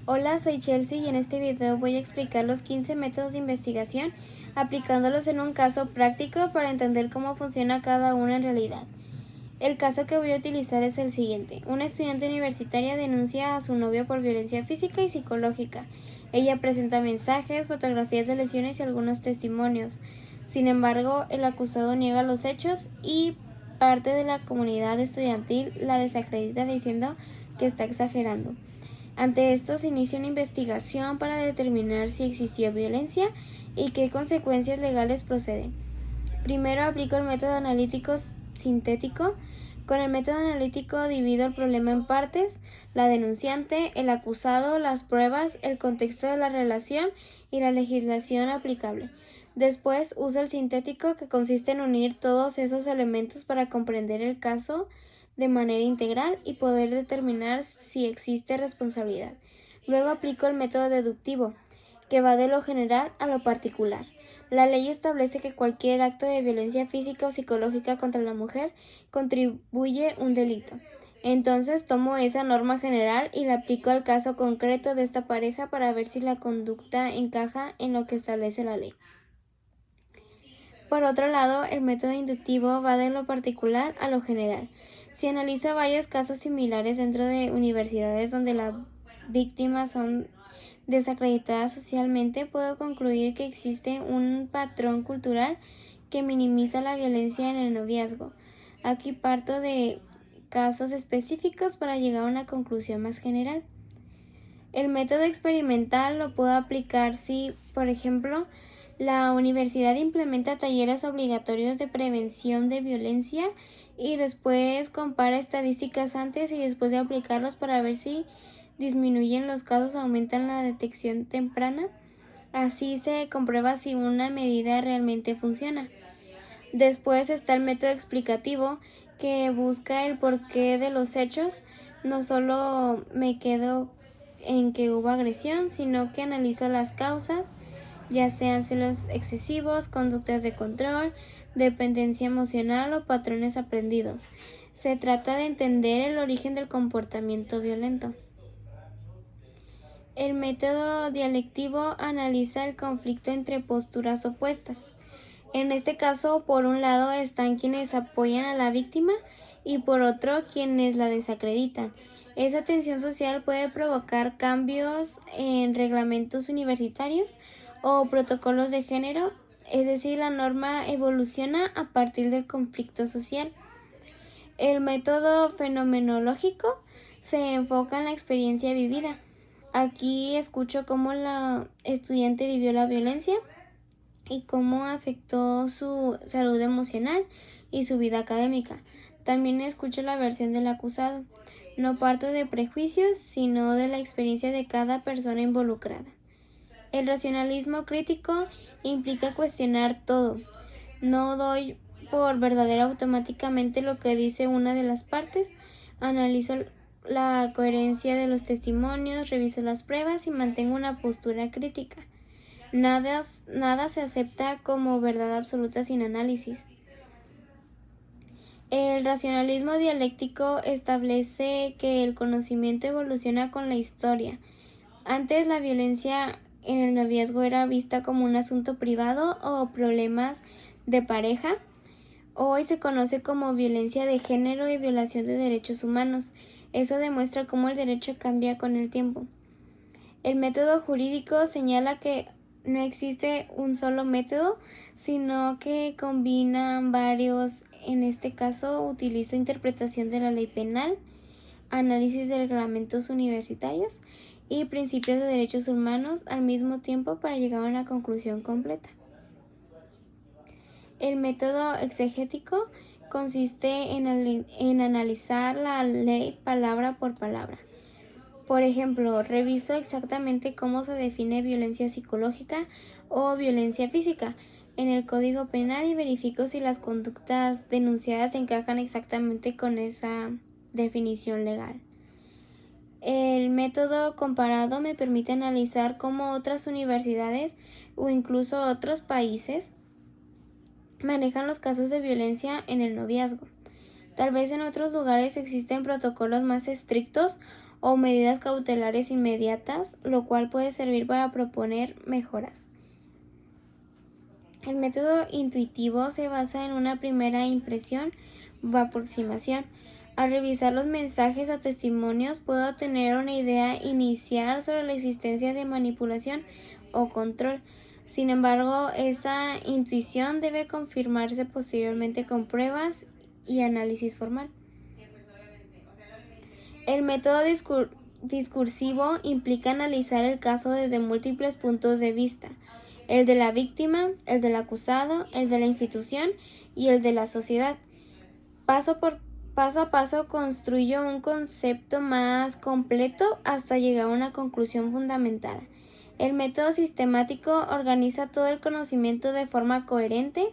Hola, soy Chelsea y en este video voy a explicar los 15 métodos de investigación aplicándolos en un caso práctico para entender cómo funciona cada uno en realidad. El caso que voy a utilizar es el siguiente. Una estudiante universitaria denuncia a su novio por violencia física y psicológica. Ella presenta mensajes, fotografías de lesiones y algunos testimonios. Sin embargo, el acusado niega los hechos y parte de la comunidad estudiantil la desacredita diciendo que está exagerando. Ante esto se inicia una investigación para determinar si existió violencia y qué consecuencias legales proceden. Primero aplico el método analítico sintético. Con el método analítico divido el problema en partes: la denunciante, el acusado, las pruebas, el contexto de la relación y la legislación aplicable. Después uso el sintético, que consiste en unir todos esos elementos para comprender el caso de manera integral y poder determinar si existe responsabilidad. Luego aplico el método deductivo, que va de lo general a lo particular. La ley establece que cualquier acto de violencia física o psicológica contra la mujer contribuye un delito. Entonces tomo esa norma general y la aplico al caso concreto de esta pareja para ver si la conducta encaja en lo que establece la ley. Por otro lado, el método inductivo va de lo particular a lo general. Si analizo varios casos similares dentro de universidades donde las víctimas son desacreditadas socialmente, puedo concluir que existe un patrón cultural que minimiza la violencia en el noviazgo. Aquí parto de casos específicos para llegar a una conclusión más general. El método experimental lo puedo aplicar si, por ejemplo, la universidad implementa talleres obligatorios de prevención de violencia y después compara estadísticas antes y después de aplicarlos para ver si disminuyen los casos o aumentan la detección temprana. Así se comprueba si una medida realmente funciona. Después está el método explicativo, que busca el porqué de los hechos. No solo me quedo en que hubo agresión, sino que analizo las causas, ya sean celos excesivos, conductas de control, dependencia emocional o patrones aprendidos. Se trata de entender el origen del comportamiento violento. El método dialéctico analiza el conflicto entre posturas opuestas. En este caso, por un lado están quienes apoyan a la víctima y por otro quienes la desacreditan. Esa tensión social puede provocar cambios en reglamentos universitarios o protocolos de género, es decir, la norma evoluciona a partir del conflicto social. El método fenomenológico se enfoca en la experiencia vivida. Aquí escucho cómo la estudiante vivió la violencia y cómo afectó su salud emocional y su vida académica. También escucho la versión del acusado. No parto de prejuicios, sino de la experiencia de cada persona involucrada. El racionalismo crítico implica cuestionar todo. No doy por verdadero automáticamente lo que dice una de las partes. Analizo la coherencia de los testimonios, reviso las pruebas y mantengo una postura crítica. Nada se acepta como verdad absoluta sin análisis. El racionalismo dialéctico establece que el conocimiento evoluciona con la historia. Antes, la violencia en el noviazgo era vista como un asunto privado o problemas de pareja. Hoy se conoce como violencia de género y violación de derechos humanos. Eso demuestra cómo el derecho cambia con el tiempo. El método jurídico señala que no existe un solo método, sino que combinan varios. En este caso, utilizo interpretación de la ley penal, análisis de reglamentos universitarios y principios de derechos humanos al mismo tiempo para llegar a una conclusión completa. El método exegético consiste en analizar la ley palabra por palabra. Por ejemplo, reviso exactamente cómo se define violencia psicológica o violencia física en el Código Penal y verifico si las conductas denunciadas encajan exactamente con esa definición legal. El método comparado me permite analizar cómo otras universidades o incluso otros países manejan los casos de violencia en el noviazgo. Tal vez en otros lugares existen protocolos más estrictos o medidas cautelares inmediatas, lo cual puede servir para proponer mejoras. El método intuitivo se basa en una primera impresión o aproximación. Al revisar los mensajes o testimonios, puedo tener una idea inicial sobre la existencia de manipulación o control. Sin embargo, esa intuición debe confirmarse posteriormente con pruebas y análisis formal. El método discursivo implica analizar el caso desde múltiples puntos de vista: el de la víctima, el del acusado, el de la institución y el de la sociedad. Paso a paso construyo un concepto más completo hasta llegar a una conclusión fundamentada. El método sistemático organiza todo el conocimiento de forma coherente.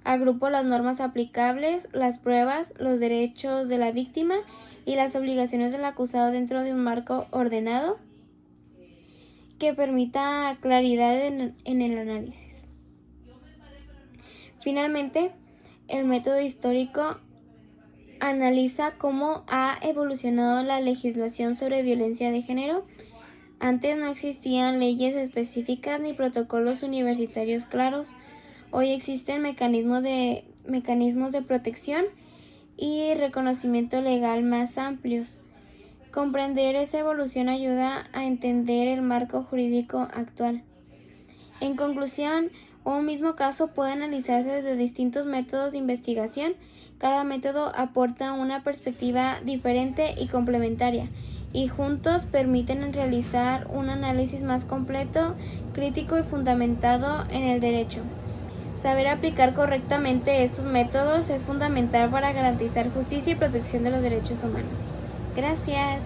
Agrupo las normas aplicables, las pruebas, los derechos de la víctima y las obligaciones del acusado dentro de un marco ordenado que permita claridad en el análisis. Finalmente, el método histórico analiza cómo ha evolucionado la legislación sobre violencia de género. Antes no existían leyes específicas ni protocolos universitarios claros. Hoy existen mecanismos de protección y reconocimiento legal más amplios. Comprender esa evolución ayuda a entender el marco jurídico actual. En conclusión, un mismo caso puede analizarse desde distintos métodos de investigación. Cada método aporta una perspectiva diferente y complementaria, y juntos permiten realizar un análisis más completo, crítico y fundamentado en el derecho. Saber aplicar correctamente estos métodos es fundamental para garantizar justicia y protección de los derechos humanos. Gracias.